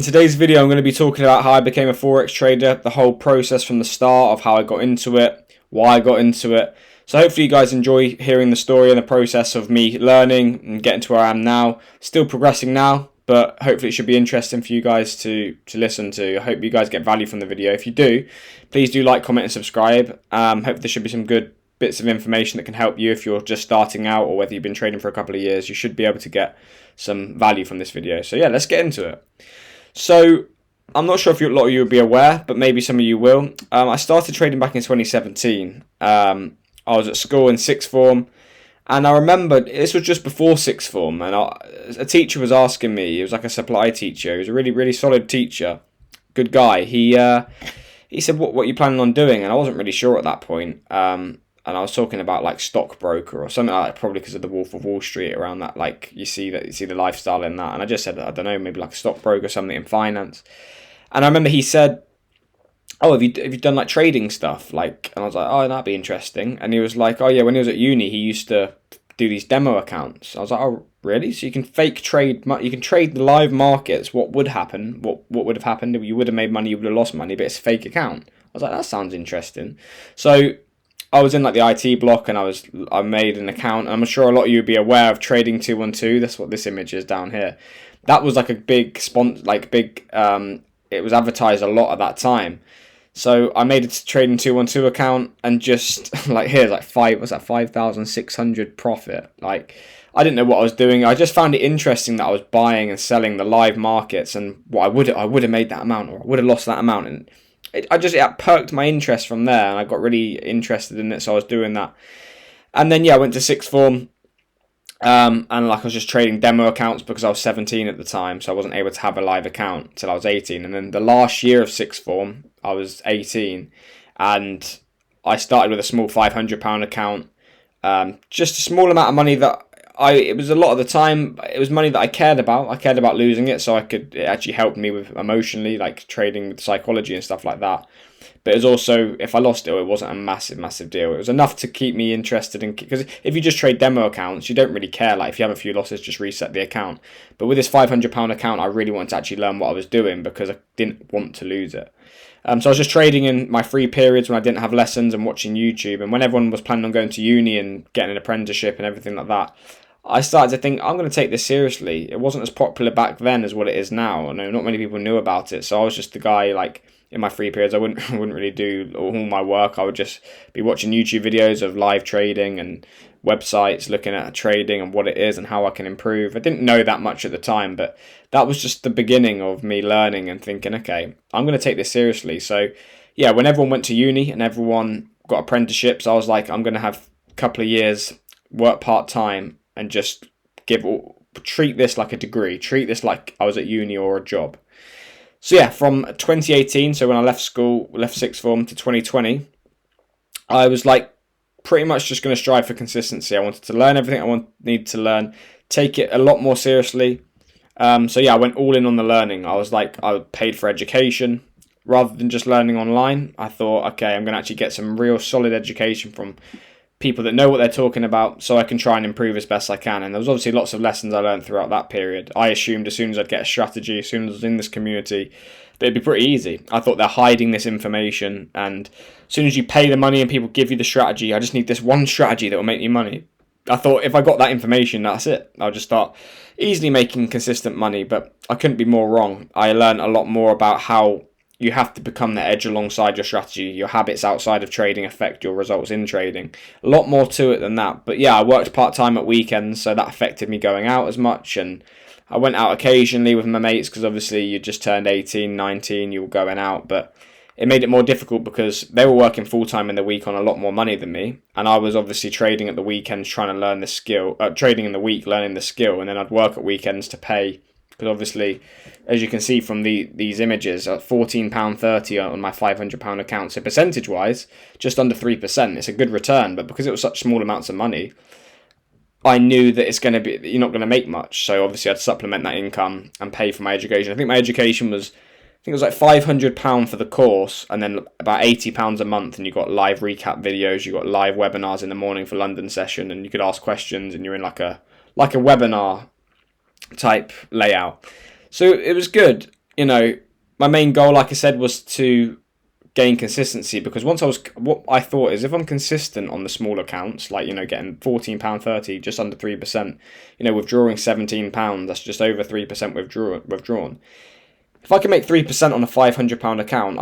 In today's video, I'm going to be talking about how I became a Forex trader, the whole process from the start of how I got into it, why I got into it. So hopefully you guys enjoy hearing the story and the process of me learning and getting to where I am now. Still progressing now, but hopefully it should be interesting for you guys to listen to. I hope you guys get value from the video. If you do, please do like, comment and subscribe. Hope there should be some good bits of information that can help you if you're just starting out or whether you've been trading for a couple of years. You should be able to get some value from this video. So yeah, let's get into it. So, I'm not sure if a lot of you will be aware, but maybe some of you will. I started trading back in 2017. I was at school in sixth form, and I remember this was just before sixth form, and a teacher was asking me. He was like a supply teacher. He was a really, really solid teacher, good guy. He said, "What are you planning on doing?" And I wasn't really sure at that point. And I was talking about like stockbroker or something like that, probably because of the Wolf of Wall Street around that. Like you see the lifestyle in that, and I just said, I don't know, maybe like a stockbroker, something in finance. And I remember he said, "Oh, have you done like trading stuff?" Like, and I was like, "Oh, that'd be interesting." And he was like, "Oh yeah, when he was at uni, he used to do these demo accounts." I was like, "Oh, really? So you can fake trade? You can trade the live markets? What would happen? What would have happened? You would have made money, you would have lost money, but it's a fake account." I was like, "That sounds interesting." So I was in like the IT block and I made an account. And I'm sure a lot of you would be aware of Trading 212. That's what this image is down here. That was like a big it was advertised a lot at that time. So I made a Trading 212 account and just like here's like 5,600 profit. Like I didn't know what I was doing. I just found it interesting that I was buying and selling the live markets, and what I would have made that amount, or I would have lost that amount. And it perked my interest from there, and I got really interested in it, so I was doing that. And then, yeah, I went to sixth form, and like I was just trading demo accounts because I was 17 at the time, so I wasn't able to have a live account till I was 18. And then the last year of sixth form, I was 18, and I started with a small £500 account, just a small amount of money that it was a lot of the time, it was money that I cared about. I cared about losing it, so it actually helped me with emotionally, like trading with psychology and stuff like that. But it was also, if I lost it, it wasn't a massive deal. It was enough to keep me interested in, because if you just trade demo accounts, you don't really care. Like if you have a few losses, just reset the account. But with this £500 account, I really wanted to actually learn what I was doing because I didn't want to lose it. So I was just trading in my free periods when I didn't have lessons and watching YouTube. And when everyone was planning on going to uni and getting an apprenticeship and everything like that, I started to think, I'm going to take this seriously. It wasn't as popular back then as what it is now. I know not many people knew about it. So I was just the guy, like, in my free periods, I wouldn't really do all my work. I would just be watching YouTube videos of live trading and websites looking at trading and what it is and how I can improve. I didn't know that much at the time, but that was just the beginning of me learning and thinking, okay, I'm going to take this seriously. So yeah, when everyone went to uni and everyone got apprenticeships, I was like, I'm going to have a couple of years, work part-time, and just treat this like a degree, treat this like I was at uni or a job. So yeah, from 2018, so when I left school, left sixth form, to 2020, I was like pretty much just going to strive for consistency. I wanted to learn everything I needed to learn, take it a lot more seriously. So yeah, I went all in on the learning. I was like, I paid for education rather than just learning online. I thought, okay, I'm going to actually get some real solid education from people that know what they're talking about, so I can try and improve as best I can. And there was obviously lots of lessons I learned throughout that period. I assumed as soon as I'd get a strategy, as soon as I was in this community, that it'd be pretty easy. I thought they're hiding this information, and as soon as you pay the money and people give you the strategy, I just need this one strategy that will make you money. I thought if I got that information, that's it. I'll just start easily making consistent money, but I couldn't be more wrong. I learned a lot more about how you have to become the edge alongside your strategy. Your habits outside of trading affect your results in trading. A lot more to it than that. But yeah, I worked part-time at weekends, so that affected me going out as much. And I went out occasionally with my mates because obviously you just turned 18, 19, you were going out. But it made it more difficult because they were working full-time in the week on a lot more money than me. And I was obviously trading at the weekends trying to learn the skill. Trading in the week, learning the skill. And then I'd work at weekends to pay. Because obviously, as you can see from these images, at £14.30 on my £500 account. So percentage-wise, just under 3%. It's a good return, but because it was such small amounts of money, I knew that you're not going to make much. So obviously, I'd supplement that income and pay for my education. I think my education was, it was like £500 for the course, and then about £80 a month, and you got live recap videos, you got live webinars in the morning for London session, and you could ask questions, and you're in like a webinar type layout. So it was good. you know, my main goal, like I said, was to gain consistency, because what I thought is, if I'm consistent on the small accounts, like, getting £14.30, just under 3%, withdrawing £17, that's just over 3% withdrawn. If I can make 3% on a £500 account,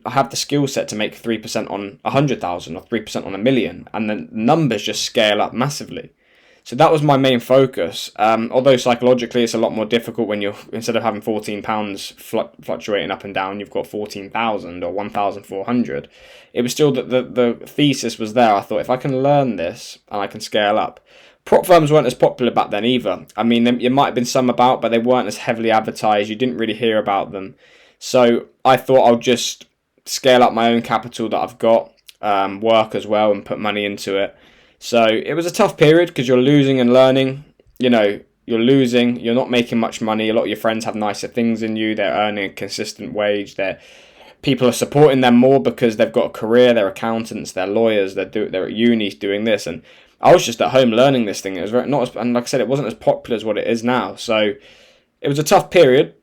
I have the skill set to make 3% on 100,000 or 3% on a million, and the numbers just scale up massively. So that was my main focus. Although psychologically it's a lot more difficult when you're, instead of having £14 fluctuating up and down, you've got 14,000 or 1,400. It was still that the thesis was there. I thought, if I can learn this and I can scale up. Prop firms weren't as popular back then either. I mean, there might have been some about, but they weren't as heavily advertised. You didn't really hear about them. So I thought I'll just scale up my own capital that I've got, work as well, and put money into it. So it was a tough period, because you're losing and learning. You're losing, you're not making much money. A lot of your friends have nicer things than you. They're earning a consistent wage. People are supporting them more because they've got a career. They're accountants, they're lawyers, they're at uni doing this. And I was just at home learning this thing. It was and like I said, it wasn't as popular as what it is now. So it was a tough period,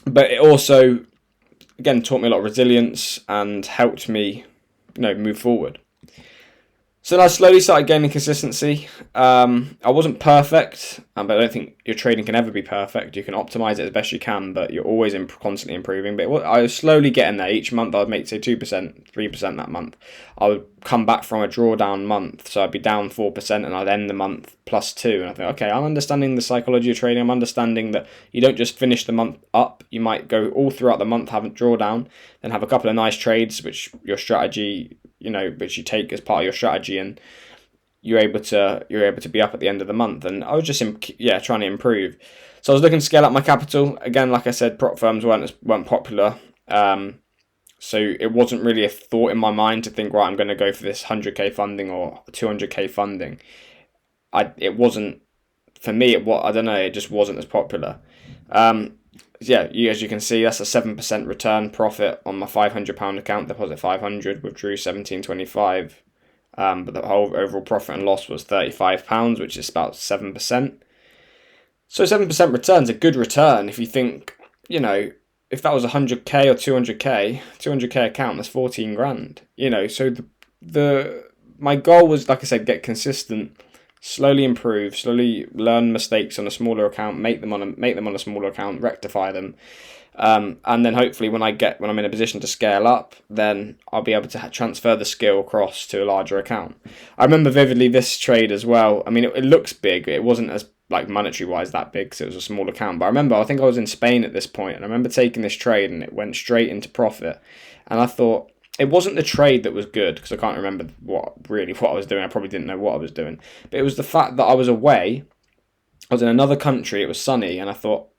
but it also, again, taught me a lot of resilience and helped me, move forward. So then I slowly started gaining consistency. I wasn't perfect, but I don't think your trading can ever be perfect. You can optimize it as best you can, but you're always constantly improving. But I was slowly getting there. Each month I would make, say, 2%, 3% that month. I would come back from a drawdown month, so I'd be down 4%, and I'd end the month +2. And I think, okay, I'm understanding the psychology of trading. I'm understanding that you don't just finish the month up. You might go all throughout the month, have a drawdown, then have a couple of nice trades, which your strategy, which you take as part of your strategy, and you're able to be up at the end of the month. And I was just trying to improve. So I was looking to scale up my capital. Again, like I said, prop firms weren't popular. So it wasn't really a thought in my mind to think, right, I'm going to go for this 100k funding or 200k funding. It wasn't, for me, I don't know, it just wasn't as popular. As you can see, that's a 7% return profit on my £500 account. Deposit 500, withdrew 17.25. But the whole overall profit and loss was £35, which is about 7%. So 7% return's a good return. If you think, if that was 100k or 200k account, that's 14 grand. So my goal was, like I said, get consistent, slowly improve, slowly learn mistakes on a smaller account, make them on a smaller account, rectify them. And then hopefully when I'm in a position to scale up, then I'll be able to transfer the skill across to a larger account. I remember vividly this trade as well. I mean, it looks big. It wasn't as monetary wise that big, because it was a small account. But I think I was in Spain at this point, and I remember taking this trade, and it went straight into profit. And I thought, it wasn't the trade that was good, because I can't remember what I was doing. I probably didn't know what I was doing. But it was the fact that I was away. I was in another country. It was sunny, and I thought,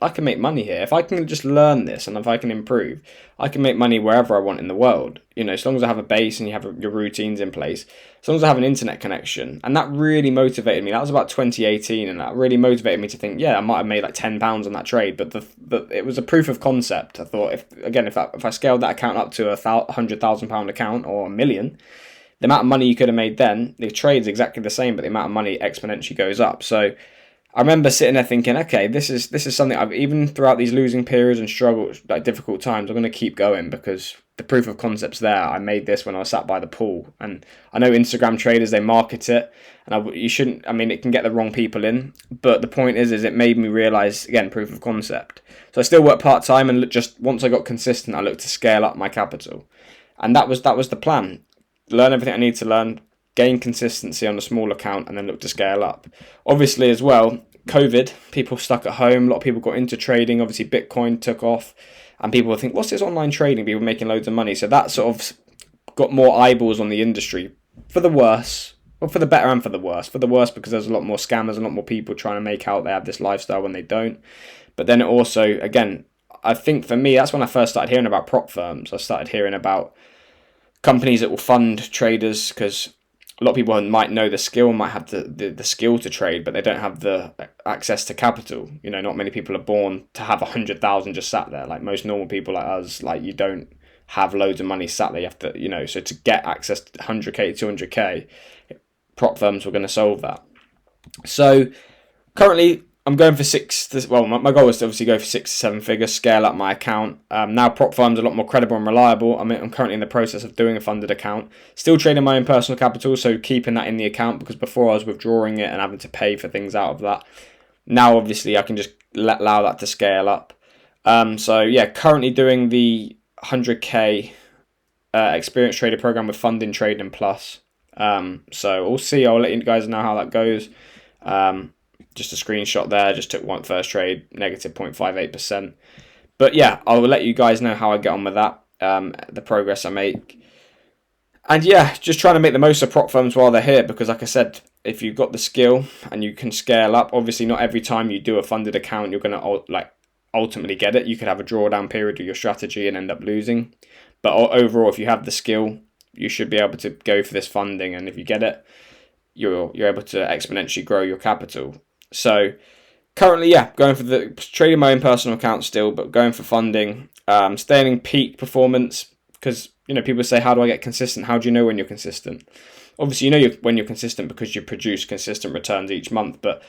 I can make money here. If I can just learn this, and if I can improve, I can make money wherever I want in the world. As long as I have a base and you have your routines in place, as long as I have an internet connection. And that really motivated me. That was about 2018, and that really motivated me to think, I might have made like £10 on that trade, but it was a proof of concept. I thought, if I scaled that account up to a £100,000 account or $1 million, the amount of money you could have made then, the trade's exactly the same, but the amount of money exponentially goes up. So I remember sitting there thinking, okay, this is something I've, even throughout these losing periods and struggles, difficult times, I'm going to keep going, because the proof of concept's there. I made this when I was sat by the pool, and I know Instagram traders, they market it, and it can get the wrong people in, but the point is it made me realise, again, proof of concept. So I still work part-time, and just once I got consistent, I looked to scale up my capital, and that was the plan. Learn everything I need to learn, gain consistency on a small account, and then look to scale up. Obviously as well, COVID, people stuck at home, a lot of people got into trading. Obviously Bitcoin took off, and people would think, what's this online trading? People making loads of money. So that sort of got more eyeballs on the industry, for the worse, or for the better and for the worse. For the worse because there's a lot more scammers, a lot more people trying to make out they have this lifestyle when they don't. But then it also, again, I think for me, that's when I first started hearing about prop firms. I started hearing about companies that will fund traders, because a lot of people might know the skill, might have the skill to trade, but they don't have the access to capital. Not many people are born to have 100,000 just sat there. Like most normal people like us, you don't have loads of money sat there. You have to, so to get access to 100k, 200k, prop firms were going to solve that. So currently, I'm going for my goal is to obviously go for 6 to 7 figures, scale up my account. Now prop firm's a lot more credible and reliable. I'm currently in the process of doing a funded account. Still trading my own personal capital, so keeping that in the account, because before I was withdrawing it and having to pay for things out of that. Now obviously I can just allow that to scale up. So yeah, currently doing the 100k experience trader program with Funding Trading Plus. So we'll see. I'll let you guys know how that goes. Just a screenshot there. Just took one first trade, negative 0.58%. But yeah, I will let you guys know how I get on with that, the progress I make. And yeah, just trying to make the most of prop firms while they're here, because like I said, if you've got the skill and you can scale up, obviously not every time you do a funded account you're going to ultimately get it. You could have a drawdown period of your strategy and end up losing. But overall, if you have the skill, you should be able to go for this funding, and if you get it, you're able to exponentially grow your capital. So currently, yeah, going for the trading my own personal account still, but going for funding, staying in peak performance, because people say, how do I get consistent? How do you know when you're consistent? Obviously, you know when you're consistent because you produce consistent returns each month, but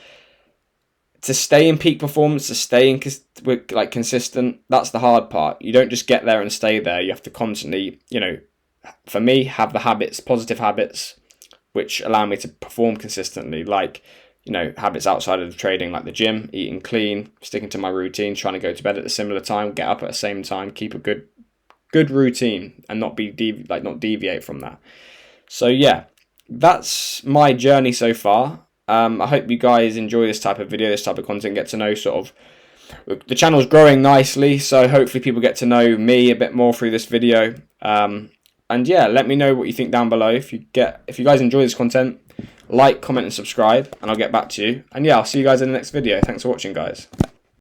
to stay in peak performance, to stay consistent, that's the hard part. You don't just get there and stay there. You have to constantly, for me, have the habits, positive habits, which allow me to perform consistently, like, habits outside of the trading, like the gym, eating clean, sticking to my routine, trying to go to bed at a similar time, get up at the same time, keep a good routine, and not deviate from that. So yeah, that's my journey so far. I hope you guys enjoy this type of video, this type of content, get to know the channel's growing nicely, so hopefully people get to know me a bit more through this video. And yeah, let me know what you think down below. If you guys enjoy this content, like, comment and subscribe, and I'll get back to you. And yeah, I'll see you guys in the next video. Thanks for watching, guys.